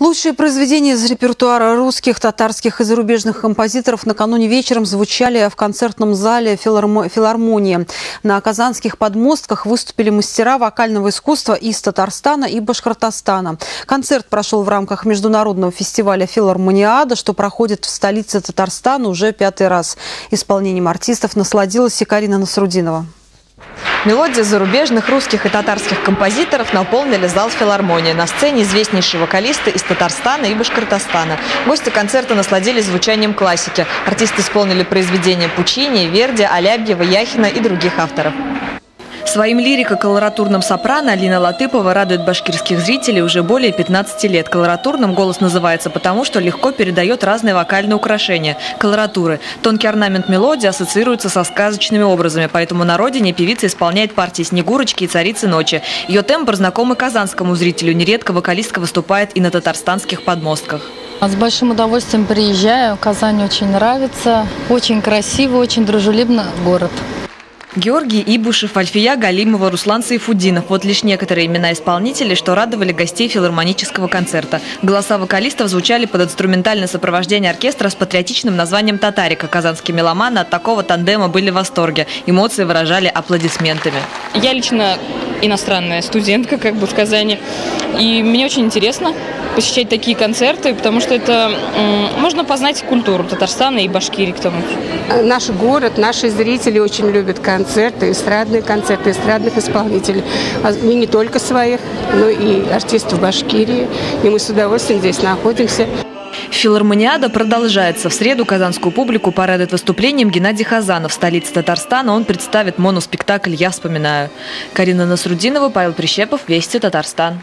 Лучшие произведения из репертуара русских, татарских и зарубежных композиторов накануне вечером звучали в концертном зале филармонии. На казанских подмостках выступили мастера вокального искусства из Татарстана и Башкортостана. Концерт прошел в рамках международного фестиваля «Филармониада», что проходит в столице Татарстана уже 5-й раз. Исполнением артистов насладилась и Карина Насрудинова. Мелодии зарубежных, русских и татарских композиторов наполнили зал филармонии. На сцене известнейшие вокалисты из Татарстана и Башкортостана. Гости концерта насладились звучанием классики. Артисты исполнили произведения Пучини, Верди, Алябьева, Яхина и других авторов. Своим лирико-колоратурным сопрано Алина Латыпова радует башкирских зрителей уже более 15 лет. Колоратурным голос называется потому, что легко передает разные вокальные украшения – колоратуры. Тонкий орнамент мелодии ассоциируется со сказочными образами, поэтому на родине певица исполняет партии «Снегурочки» и «Царицы ночи». Ее тембр знакомый казанскому зрителю. Нередко вокалистка выступает и на татарстанских подмостках. С большим удовольствием приезжаю. Казань очень нравится. Очень красивый, очень дружелюбный город. Георгий Ибушев, Альфия Галимова, Руслан Сайфудинов. Вот лишь некоторые имена исполнителей, что радовали гостей филармонического концерта. Голоса вокалистов звучали под инструментальное сопровождение оркестра с патриотичным названием «Татарика». Казанские меломаны от такого тандема были в восторге. Эмоции выражали аплодисментами. Я лично иностранная студентка в Казани. И мне очень интересно посещать такие концерты, потому что это можно познать культуру Татарстана и Башкирии к тому. Наш город, наши зрители очень любят концерты, эстрадных исполнителей. И не только своих, но и артистов Башкирии. И мы с удовольствием здесь находимся. Филармониада продолжается. В среду казанскую публику порадует выступлением Геннадий Хазанов. В столице Татарстана он представит моноспектакль «Я вспоминаю». Карина Насрудинова, Павел Прищепов, Вести, Татарстан.